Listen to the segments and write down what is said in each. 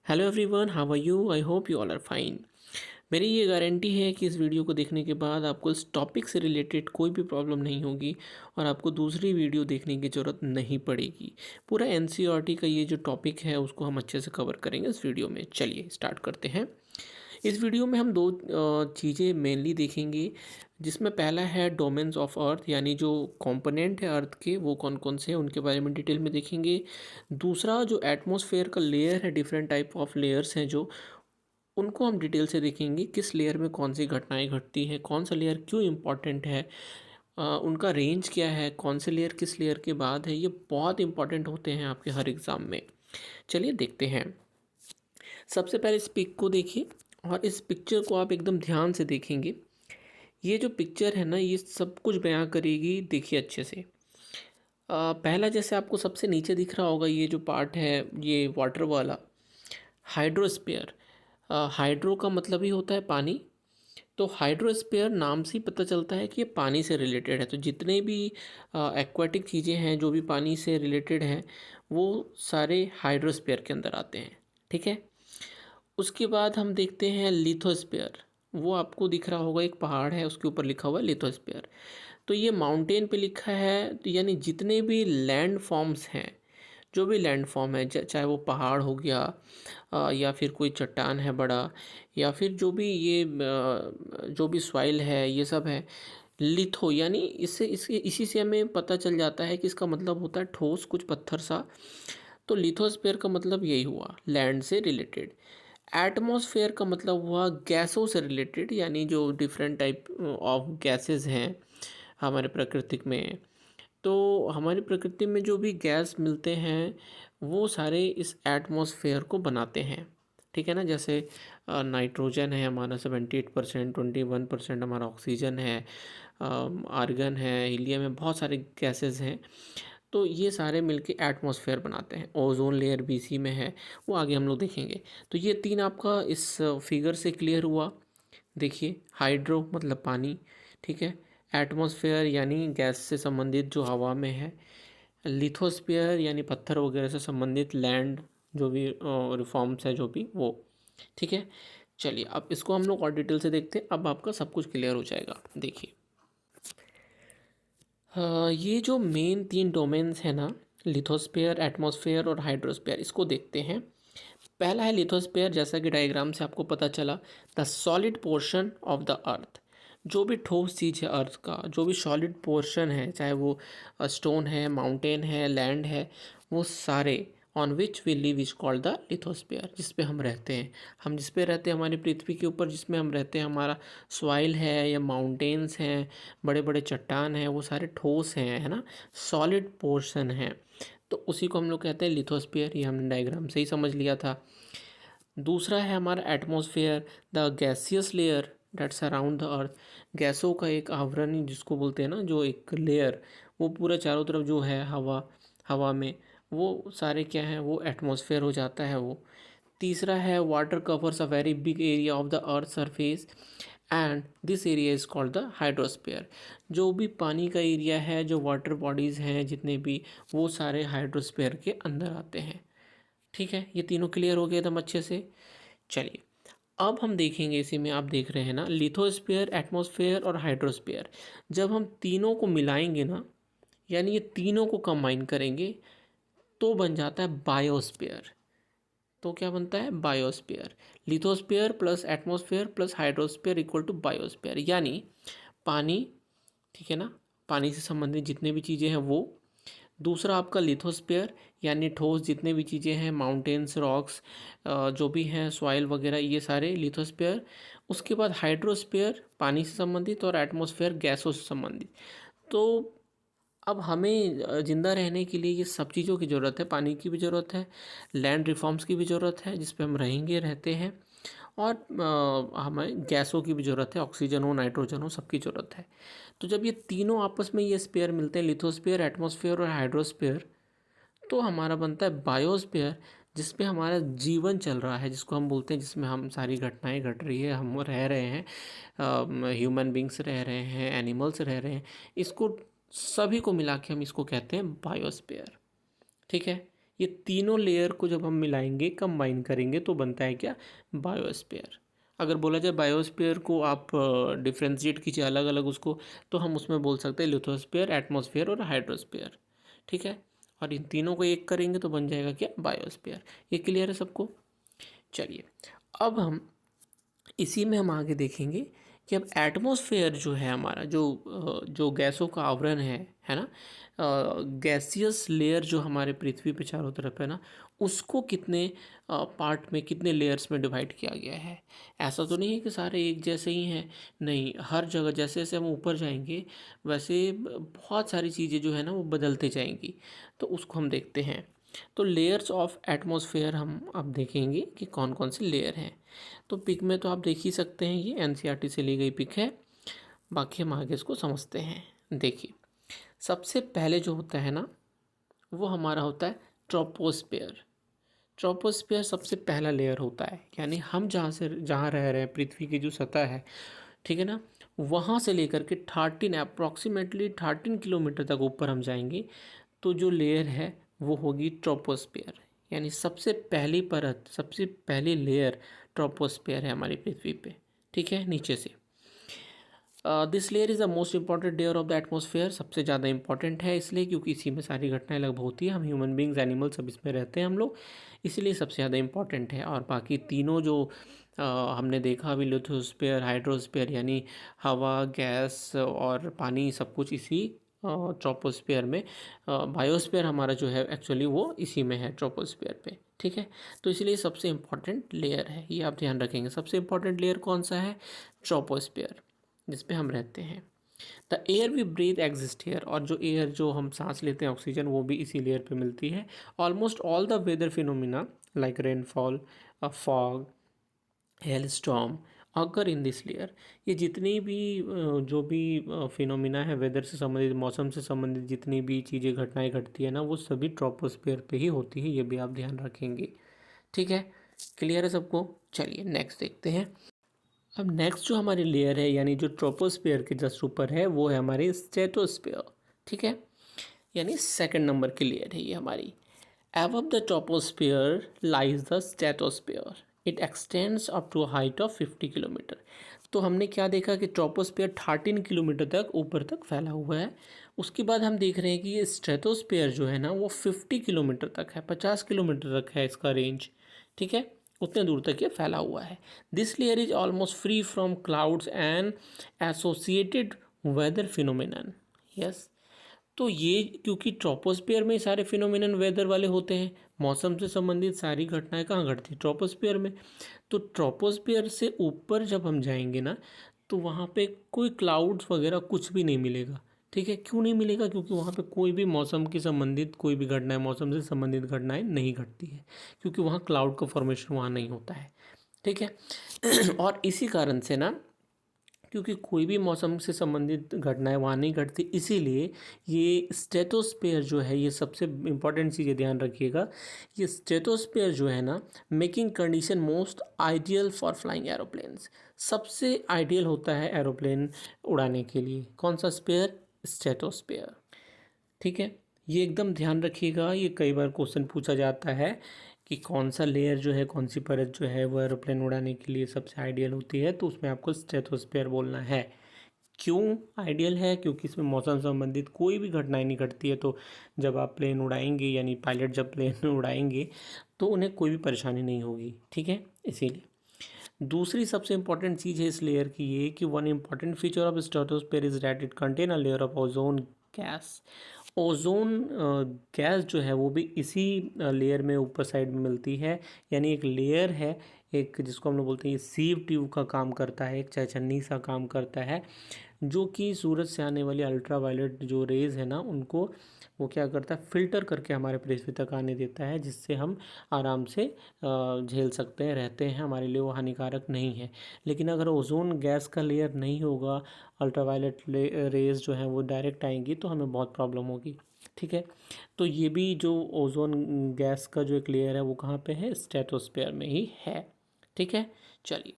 Hello everyone, how are you? I hope you all are fine. मेरी ये guarantee है कि इस वीडियो को देखने के बाद आपको इस टॉपिक से रिलेटेड कोई भी प्रॉब्लम नहीं होगी और आपको दूसरी वीडियो देखने की ज़रूरत नहीं पड़ेगी। पूरा एनसीईआरटी का ये जो टॉपिक है उसको हम अच्छे से कवर करेंगे इस वीडियो में। चलिए स्टार्ट करते हैं। इस वीडियो में हम दो चीज़ें मेनली देखेंगे, जिसमें पहला है डोमेन्स ऑफ अर्थ, यानी जो कंपोनेंट है अर्थ के वो कौन कौन से हैं उनके बारे में डिटेल में देखेंगे। दूसरा जो एटमॉस्फेयर का लेयर है, डिफरेंट टाइप ऑफ लेयर्स हैं जो उनको हम डिटेल से देखेंगे, किस लेयर में कौन सी घटनाएं घटती हैं, कौन सा लेयर क्यों इम्पॉर्टेंट है, उनका रेंज क्या है, कौन से लेयर किस लेयर के बाद है। ये बहुत इंपॉर्टेंट होते हैं आपके हर एग्ज़ाम में। चलिए देखते हैं। सबसे पहले इस पिक को देखिए और इस पिक्चर को आप एकदम ध्यान से देखेंगे। ये जो पिक्चर है ना, ये सब कुछ बयां करेगी। देखिए अच्छे से। पहला जैसे आपको सबसे नीचे दिख रहा होगा, ये जो पार्ट है ये वाटर वाला, हाइड्रोस्फीयर। हाइड्रो का मतलब ही होता है पानी, तो हाइड्रोस्फीयर नाम से ही पता चलता है कि ये पानी से रिलेटेड है। तो जितने भी एक्वाटिक चीज़ें हैं जो भी पानी से रिलेटेड हैं वो सारे हाइड्रोस्फीयर के अंदर आते हैं। ठीक है। उसके बाद हम देखते हैं लिथोस्फीयर। वो आपको दिख रहा होगा, एक पहाड़ है उसके ऊपर लिखा हुआ है लिथोस्फीयर। तो ये माउंटेन पे लिखा है, तो यानी जितने भी लैंड फॉर्म्स हैं, जो भी लैंड फॉर्म है, चाहे वो पहाड़ हो गया या फिर कोई चट्टान है बड़ा, या फिर जो भी ये जो भी सॉइल है, ये सब है लिथो। यानी इससे इसके इसी से हमें पता चल जाता है कि इसका मतलब होता है ठोस, कुछ पत्थर सा। तो लिथोस्फीयर का मतलब यही हुआ, लैंड से रिलेटेड। एटमॉस्फेयर का मतलब हुआ गैसों से रिलेटेड, यानी जो डिफरेंट टाइप ऑफ गैसेस हैं हमारे प्राकृतिक में। तो हमारी प्रकृति में जो भी गैस मिलते हैं वो सारे इस एटमॉस्फेयर को बनाते हैं। ठीक है ना। जैसे नाइट्रोजन है हमारा 78%, 21% हमारा ऑक्सीजन है, आर्गन है, हीलियम है, बहुत सारे गैसेस हैं। तो ये सारे मिलके एटमॉस्फेयर बनाते हैं। ओजोन लेयर भी इसी में है, वो आगे हम लोग देखेंगे। तो ये तीन आपका इस फिगर से क्लियर हुआ। देखिए, हाइड्रो मतलब पानी, ठीक है। एटमॉस्फेयर यानी गैस से संबंधित जो हवा में है। लिथोस्फीयर यानी पत्थर वगैरह से संबंधित लैंड, जो भी रिफॉर्म्स है जो भी वो। ठीक है। चलिए अब इसको हम लोग और डिटेल से देखते हैं, अब आपका सब कुछ क्लियर हो जाएगा। देखिए, ये जो मेन तीन डोमेन्स हैं ना, लिथोस्फीयर, एटमॉस्फेयर और हाइड्रोस्फीयर, इसको देखते हैं। पहला है लिथोस्फीयर। जैसा कि डायग्राम से आपको पता चला, the solid portion of the earth. जो भी ठोस चीज़ है अर्थ का, जो भी सॉलिड पोर्शन है, चाहे वो स्टोन है, माउंटेन है, लैंड है, वो सारे on which we live is called the lithosphere. जिस पे हम रहते हैं, हम जिस पे रहते हैं हमारी पृथ्वी के ऊपर, जिसमें हम रहते हैं, हमारा सॉइल है या माउंटेन्स हैं, बड़े बड़े चट्टान हैं, वो सारे ठोस हैं, है ना, सॉलिड पोर्शन है। तो उसी को हम लोग कहते हैं लिथोस्फीयर। ये हमने डायग्राम से ही समझ लिया था। दूसरा है हमारा atmosphere, the gaseous layer that surround the earth. गैसों का एक आवरण जिसको बोलते हैं ना, जो एक लेयर, वो पूरा चारों तरफ जो है हवा, हवा में, वो सारे क्या हैं, वो एटमॉस्फेयर हो जाता है वो। तीसरा है water covers a very big area of the earth surface and this area is called the hydrosphere. जो भी पानी का एरिया है, जो वाटर बॉडीज़ हैं जितने भी, वो सारे हाइड्रोस्फीयर के अंदर आते हैं। ठीक है, ये तीनों क्लियर हो गए एकदम अच्छे से। चलिए अब हम देखेंगे, इसी में आप देख रहे हैं ना, लिथोस्फीयर, एटमॉस्फेयर और हाइड्रोस्फीयर। जब हम तीनों को मिलाएंगे ना, यानी ये तीनों को कंबाइन करेंगे, तो बन जाता है बायोस्फीयर। तो क्या बनता है? Biosphere. Lithosphere plus atmosphere plus hydrosphere equal to biosphere. यानी पानी, ठीक है ना, पानी से संबंधित जितने भी चीज़ें हैं वो। दूसरा आपका लिथोस्फीयर, यानी ठोस जितने भी चीज़ें हैं, माउंटेन्स, रॉक्स, जो भी हैं, सॉइल वगैरह, ये सारे लिथोस्फीयर। उसके बाद हाइड्रोस्फीयर पानी से संबंधित और एटमॉस्फेयर गैसों से संबंधित। तो अब हमें ज़िंदा रहने के लिए ये सब चीज़ों की ज़रूरत है। पानी की भी ज़रूरत है, लैंड रिफॉर्म्स की भी ज़रूरत है जिस पे हम रहेंगे, रहते हैं, और हमें गैसों की भी ज़रूरत है, ऑक्सीजन हो, नाइट्रोजन हो, सबकी ज़रूरत है। तो जब ये तीनों आपस में ये स्पेयर मिलते हैं, लिथोस्फीयर, एटमॉस्फेयर और हाइड्रोस्फीयर, तो हमारा बनता है बायोस्फीयर, जिस पे हमारा जीवन चल रहा है, जिसको हम बोलते हैं, जिसमें हम सारी घटनाएं घट रही है, हम रह रहे हैं, ह्यूमन बींग्स रह रहे हैं, एनिमल्स रह रहे हैं। इसको सभी को मिला के हम इसको कहते हैं बायोस्फीयर। ठीक है, ये तीनों लेयर को जब हम मिलाएंगे, कंबाइन करेंगे, तो बनता है क्या? बायोस्फीयर। अगर बोला जाए बायोस्फीयर को आप डिफ्रेंशिएट कीजिए अलग अलग उसको, तो हम उसमें बोल सकते हैं लिथोस्फीयर, एटमॉस्फेयर और हाइड्रोस्फीयर। ठीक है, और इन तीनों को एक करेंगे तो बन जाएगा क्या? बायोस्फीयर। ये क्लियर है सबको? चलिए, अब हम इसी में हम आगे देखेंगे कि अब एटमॉस्फेयर जो है हमारा, जो गैसों का आवरण है ना, गैसियस लेयर जो हमारे पृथ्वी पे चारों तरफ है ना, उसको कितने पार्ट में, कितने लेयर्स में डिवाइड किया गया है। ऐसा तो नहीं है कि सारे एक जैसे ही हैं, नहीं, हर जगह जैसे जैसे हम ऊपर जाएंगे वैसे बहुत सारी चीज़ें जो है ना वो बदलते जाएंगी, तो उसको हम देखते हैं। तो लेयर्स ऑफ एटमॉस्फेयर हम अब देखेंगे कि कौन कौन से लेयर हैं। तो पिक में तो आप देख ही सकते हैं, ये एनसीईआरटी से ली गई पिक है। बाकी हम आगे इसको समझते हैं। देखिए, सबसे पहले जो होता है ना वो हमारा होता है ट्रोपोस्फेयर। ट्रोपोस्फेयर सबसे पहला लेयर होता है, यानी हम जहाँ रह रहे हैं, पृथ्वी की जो सतह है, ठीक है ना, वहाँ से लेकर के 13 किलोमीटर तक ऊपर हम जाएंगे तो जो लेयर है वो होगी ट्रोपोस्फेयर। यानी सबसे पहली परत, सबसे पहली लेयर ट्रोपोस्फेयर है हमारी पृथ्वी पे। ठीक है, नीचे से this layer is the most important layer of the atmosphere. सबसे ज़्यादा इंपॉर्टेंट है इसलिए क्योंकि इसी में सारी घटनाएं लगभग होती है, हम ह्यूमन बींग्स, एनिमल सब इसमें रहते हैं हम लोग, इसलिए सबसे ज़्यादा इंपॉर्टेंट है। और बाकी तीनों जो हमने देखा अभी, लिथोस्फीयर, हाइड्रोस्फीयर यानी हवा, गैस और पानी, सब कुछ इसी ट्रोपोस्फियर में। बायोस्फीयर हमारा जो है एक्चुअली वो इसी में है, ट्रोपोस्फियर पे। ठीक है, तो इसलिए सबसे इम्पॉर्टेंट लेयर है, ये आप ध्यान रखेंगे। सबसे इम्पॉर्टेंट लेयर कौन सा है? ट्रोपोस्फियर, जिस पे हम रहते हैं। The air we breathe exist here, और जो एयर जो हम सांस लेते हैं ऑक्सीजन, वो भी इसी लेयर पे मिलती है। Almost all the weather phenomena like rainfall, fog, hail storm अगर इन दिस लेयर, ये जितनी भी जो भी फिनोमिना है वेदर से संबंधित, मौसम से संबंधित जितनी भी चीज़ें, घटनाएं घटती है ना, वो सभी ट्रोपोस्फियर पे ही होती है, ये भी आप ध्यान रखेंगे। ठीक है, क्लियर है सबको? चलिए नेक्स्ट देखते हैं। अब नेक्स्ट जो हमारी लेयर है, यानी जो ट्रोपोस्फियर के जस्ट ऊपर है, वो है हमारी स्ट्रेटोस्फियर। ठीक है, यानी सेकंड नंबर की लेयर है ये हमारी। Above the troposphere lies the stratosphere. It extends up to a height of 50 kilometre. तो हमने क्या देखा कि ट्रोपोस्फियर 13 किलोमीटर तक ऊपर तक फैला हुआ है। उसके बाद हम देख रहे हैं कि ये स्ट्रेटोस्फियर जो है ना वो 50 किलोमीटर तक है, 50 किलोमीटर तक है इसका रेंज। ठीक है, उतने दूर तक ये फैला हुआ है। This layer is almost free from clouds and associated weather phenomenon. Yes, तो ये क्योंकि ट्रोपोस्फियर में सारे फिनोमिनन वेदर वाले होते हैं, मौसम से संबंधित सारी घटनाएं कहाँ घटती हैं? ट्रोपोस्फियर में। तो ट्रोपोस्फियर से ऊपर जब हम जाएंगे ना, तो वहाँ पे कोई क्लाउड्स वगैरह कुछ भी नहीं मिलेगा। ठीक है, क्यों नहीं मिलेगा? क्योंकि वहाँ पे कोई भी मौसम की संबंधित कोई भी घटनाएं, मौसम से संबंधित घटनाएं नहीं घटती है, क्योंकि वहाँ क्लाउड का फॉर्मेशन वहाँ नहीं होता है। ठीक है और इसी कारण से ना, क्योंकि कोई भी मौसम से संबंधित घटनाएं वहाँ नहीं घटती, इसीलिए ये स्ट्रेटोस्फेयर जो है, ये सबसे इम्पॉर्टेंट चीज़ ध्यान रखिएगा, ये स्ट्रेटोस्फेयर जो है ना, making condition most ideal for flying aeroplanes. सबसे आइडियल होता है एरोप्लेन उड़ाने के लिए। कौन सा स्पेयर? स्ट्रेटोस्फेयर। ठीक है, ये एकदम ध्यान रखिएगा, ये कई बार क्वेश्चन पूछा जाता है कि कौन सा लेयर जो है, कौन सी परत जो है वो एरोप्लेन उड़ाने के लिए सबसे आइडियल होती है, तो उसमें आपको स्ट्रेटोस्फेयर बोलना है। क्यों आइडियल है? क्योंकि इसमें मौसम संबंधित कोई भी घटनाएं नहीं घटती है, तो जब आप प्लेन उड़ाएंगे, यानी पायलट जब प्लेन उड़ाएंगे, तो उन्हें कोई भी परेशानी नहीं होगी। ठीक है, इसीलिए। दूसरी सबसे इंपॉर्टेंट चीज़ है इस लेयर की ये कि one important feature of stratosphere is that it contain a layer of ozone gas. Ozone gas जो है वो भी इसी लेयर में ऊपर साइड में मिलती है, यानी एक लेयर है, एक जिसको हम लोग बोलते हैं ये सीव ट्यूब का काम करता है, एक चहचन्नी सा काम करता है, जो कि सूरज से आने वाली अल्ट्रावायलेट जो रेज़ है ना, उनको वो क्या करता है, फ़िल्टर करके हमारे पृथ्वी तक आने देता है, जिससे हम आराम से झेल सकते हैं, रहते हैं, हमारे लिए वो हानिकारक नहीं है। लेकिन अगर ओजोन गैस का लेयर नहीं होगा, अल्ट्रावायलेट रेज़ जो हैं वो डायरेक्ट आएंगी, तो हमें बहुत प्रॉब्लम होगी। ठीक है, तो ये भी जो ओजोन गैस का जो एक लेयर है वो कहाँ पे है? स्ट्रेटोस्फेयर में ही है। ठीक है, चलिए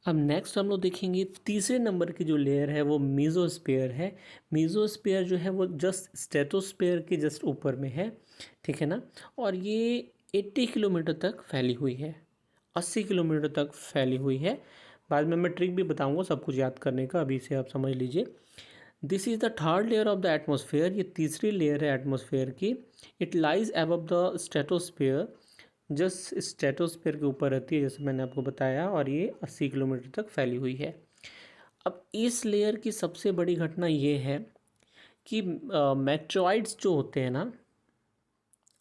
अब नेक्स्ट हम लोग देखेंगे तीसरे नंबर की जो लेयर है वो मीजोस्फीयर है। मीजोस्फीयर जो है वो जस्ट स्ट्रेटोस्फीयर के जस्ट ऊपर में है। ठीक है ना। और ये 80 किलोमीटर तक फैली हुई है, 80 किलोमीटर तक फैली हुई है। बाद में मैं ट्रिक भी बताऊंगा सब कुछ याद करने का, अभी से आप समझ लीजिए। This is the third layer of the atmosphere, ये तीसरी लेयर है एटमोसफेयर की। It lies above the stratosphere, just stratosphere के ऊपर रहती है जैसे मैंने आपको बताया, और ये 80 किलोमीटर तक फैली हुई है। अब इस लेयर की सबसे बड़ी घटना ये है कि मेट्रॉइड्स जो होते हैं ना,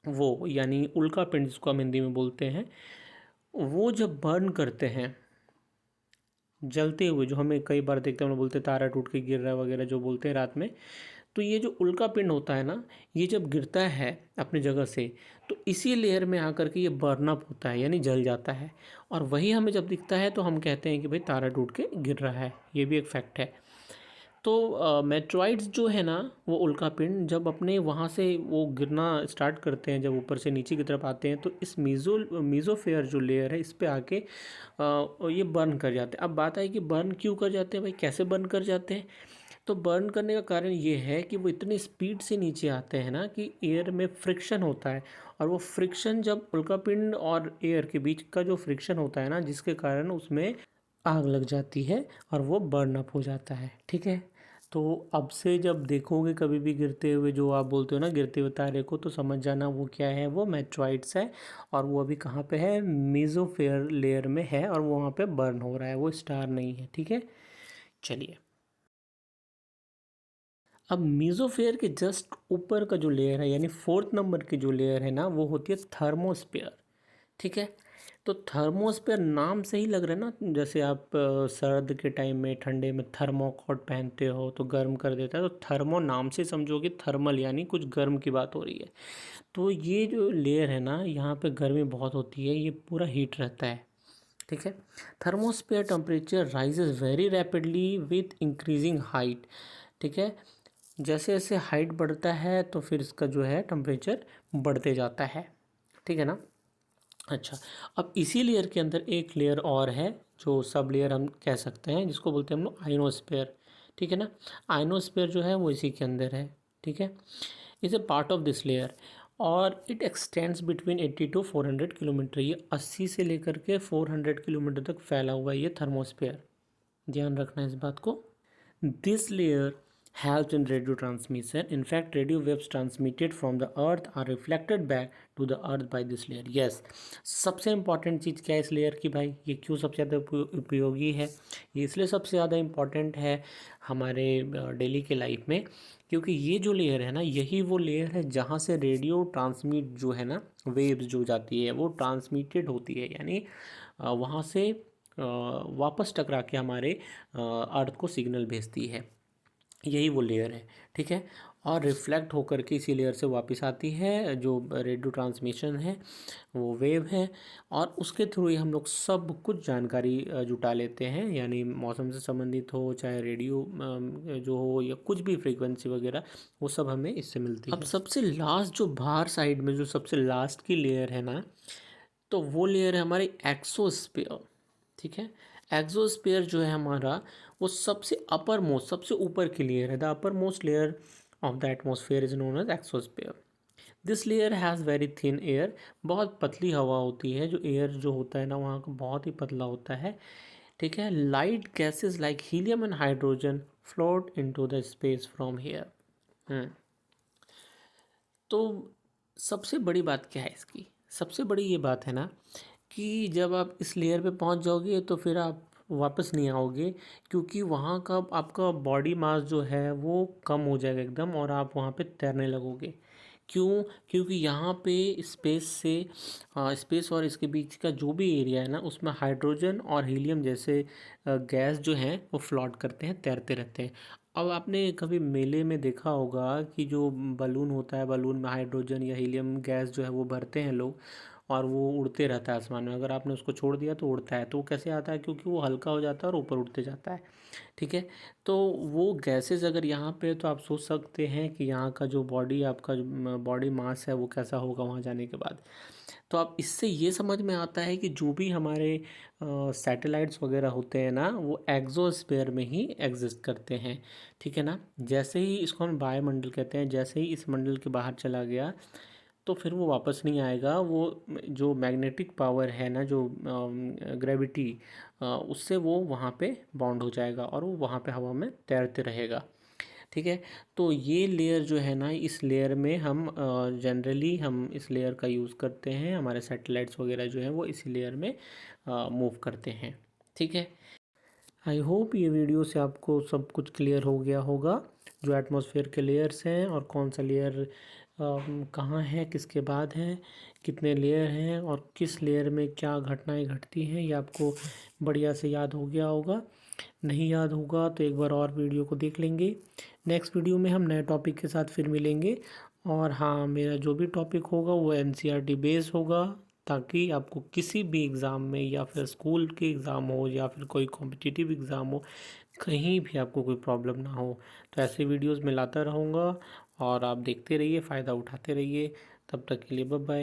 वो यानी उल्का पिंड जिसको हम हिंदी में बोलते हैं, वो जब बर्न करते हैं जलते हुए, जो हमें कई बार देखते हैं, हम लोग बोलते हैं तारा टूट के गिर रहा है वगैरह जो बोलते हैं रात में, तो ये जो उल्का पिंड होता है ना, ये जब गिरता है अपनी जगह से, तो इसी लेयर में आकर के ये बर्न अप होता है यानी जल जाता है, और वही हमें जब दिखता है तो हम कहते हैं कि भाई तारा टूट के गिर रहा है। ये भी एक फैक्ट है। तो मेट्रॉइड्स जो है ना, वो उल्का पिंड जब अपने वहाँ से वो गिरना स्टार्ट करते हैं, जब ऊपर से नीचे की तरफ आते हैं, तो इस मीज़ोफेयर जो लेयर है इस पे आके ये बर्न कर जाते हैं। अब बात आई कि बर्न क्यों कर जाते हैं भाई, कैसे बर्न कर जाते हैं। तो बर्न करने का कारण ये है कि वो इतनी स्पीड से नीचे आते हैं ना कि एयर में फ्रिक्शन होता है, और वो फ्रिक्शन जब उल्कापिंड और एयर के बीच का जो फ्रिक्शन होता है ना, जिसके कारण उसमें आग लग जाती है और वो बर्न अप हो जाता है। ठीक है। तो अब से जब देखोगे कभी भी गिरते हुए, जो आप बोलते हो ना गिरते हुए तारे को, तो समझ जाना वो क्या है, वो मेट्रॉइड्स है। और वो अभी कहाँ पे है, मीज़ोफेयर लेयर में है, और वो वहाँ पे बर्न हो रहा है, वो स्टार नहीं है। ठीक है। चलिए, अब मीज़ोफेयर के जस्ट ऊपर का जो लेयर है, यानी फोर्थ नंबर की जो लेयर है ना, वो होती है थर्मोस्फेयर। ठीक है। तो थर्मोस्फेयर नाम से ही लग रहा है ना, जैसे आप सर्द के टाइम में ठंडे में थर्मोकोट पहनते हो तो गर्म कर देता है, तो थर्मो नाम से समझोगे थर्मल, यानी कुछ गर्म की बात हो रही है। तो ये जो लेयर है ना, यहाँ पे गर्मी बहुत होती है, ये पूरा हीट रहता है। ठीक है। Thermosphere temperature rises very rapidly with increasing height. ठीक है। जैसे जैसे हाइट बढ़ता है तो फिर इसका जो है टेम्परेचर बढ़ते जाता है। ठीक है ना। अच्छा, अब इसी लेयर के अंदर एक लेयर और है, जो सब लेयर हम कह सकते हैं, जिसको बोलते हैं हम लोग आइनोस्फेयर। ठीक है ना। आइनोस्फेयर जो है वो इसी के अंदर है। ठीक है। Is a part of this layer, और it extends between 80 to 400 kilometre. ये 80 से लेकर के 400 किलोमीटर तक फैला हुआ है ये थर्मोस्फेयर। ध्यान रखना है इस बात को। This layer helps in radio transmission. In fact, radio waves transmitted from the earth are reflected back to the earth by this layer. Yes, सबसे इम्पॉर्टेंट चीज़ क्या है इस लेयर की भाई, ये क्यों सबसे ज़्यादा उपयोगी है, ये इसलिए सबसे ज़्यादा इम्पॉर्टेंट है हमारे डेली के लाइफ में, क्योंकि ये जो लेयर है ना, यही वो लेयर है जहाँ से रेडियो ट्रांसमिट जो है ना, वेव्स जो जाती है वो ट्रांसमिटेड होती है, यानी वहाँ से वापस टकरा के हमारे अर्थ को सिग्नल भेजती है। यही वो लेयर है। ठीक है। और रिफ्लेक्ट होकर के इसी लेयर से वापस आती है, जो रेडियो ट्रांसमिशन है वो वेव है, और उसके थ्रू ही हम लोग सब कुछ जानकारी जुटा लेते हैं, यानी मौसम से संबंधित हो, चाहे रेडियो जो हो, या कुछ भी फ्रीक्वेंसी वगैरह, वो सब हमें इससे मिलती है। अब सबसे लास्ट जो बाहर साइड में जो सबसे लास्ट की लेयर है ना, तो वो लेयर है हमारी एक्सोस्फीयर। ठीक है। एक्सोस्फीयर जो है हमारा, वो सबसे अपर मोस्ट, सबसे ऊपर की लेयर है। The uppermost layer of the atmosphere is known as exosphere. This layer has very thin air. बहुत पतली हवा होती है, जो एयर जो होता है ना वहाँ का बहुत ही पतला होता है। ठीक है। Light gases like helium and hydrogen float into the space from here. तो सबसे बड़ी बात क्या है इसकी, सबसे बड़ी ये बात है ना कि जब आप इस लेयर पे पहुंच जाओगे तो फिर आप वापस नहीं आओगे, क्योंकि वहाँ का आपका बॉडी मास जो है वो कम हो जाएगा एकदम, और आप वहाँ पे तैरने लगोगे। क्यों? क्योंकि यहाँ पे स्पेस से स्पेस और इसके बीच का जो भी एरिया है ना, उसमें हाइड्रोजन और हीलियम जैसे गैस जो हैं वो फ्लोट करते हैं, तैरते रहते हैं। अब आपने कभी मेले में देखा होगा कि जो बलून होता है, बलून में हाइड्रोजन या हीलियम गैस जो है वो भरते हैं लोग, और वो उड़ते रहता है आसमान में। अगर आपने उसको छोड़ दिया तो उड़ता है, तो वो कैसे आता है, क्योंकि वो हल्का हो जाता है और ऊपर उड़ते जाता है। ठीक है। तो वो गैसेस अगर यहाँ पे, तो आप सोच सकते हैं कि यहाँ का जो बॉडी, आपका जो बॉडी मास है वो कैसा होगा वहाँ जाने के बाद। तो आप इससे ये समझ में आता है कि जो भी हमारे सैटेलाइट्स वगैरह होते हैं ना, वो एक्सोस्फीयर में ही एग्जिस्ट करते हैं। ठीक है ना। जैसे ही इसको हम वायुमंडल कहते हैं, जैसे ही इस मंडल के बाहर चला गया तो फिर वो वापस नहीं आएगा। वो जो मैग्नेटिक पावर है ना, जो ग्रेविटी, उससे वो वहाँ पे बॉन्ड हो जाएगा और वो वहाँ पे हवा में तैरते रहेगा। ठीक है। तो ये लेयर जो है ना, इस लेयर में हम जनरली हम इस लेयर का यूज़ करते हैं, हमारे सैटेलाइट्स वगैरह जो है वो इसी लेयर में मूव करते हैं। ठीक है। आई होप ये वीडियो से आपको सब कुछ क्लियर हो गया होगा, जो एटमॉस्फेयर के लेयर्स हैं और कौन सा लेयर कहाँ है, किसके बाद है, कितने लेयर हैं और किस लेयर में क्या घटनाएं घटती हैं, ये आपको बढ़िया से याद हो गया होगा। नहीं याद होगा तो एक बार और वीडियो को देख लेंगे। नेक्स्ट वीडियो में हम नए टॉपिक के साथ फिर मिलेंगे। और हाँ, मेरा जो भी टॉपिक होगा वो एनसीईआरटी बेस होगा, ताकि आपको किसी भी एग्ज़ाम में या फिर स्कूल के एग्ज़ाम हो या फिर कोई कॉम्पिटिटिव एग्ज़ाम हो, कहीं भी आपको कोई प्रॉब्लम ना हो। तो ऐसे वीडियोस मैं लाता रहूँगा और आप देखते रहिए, फ़ायदा उठाते रहिए। तब तक के लिए बाय बाय।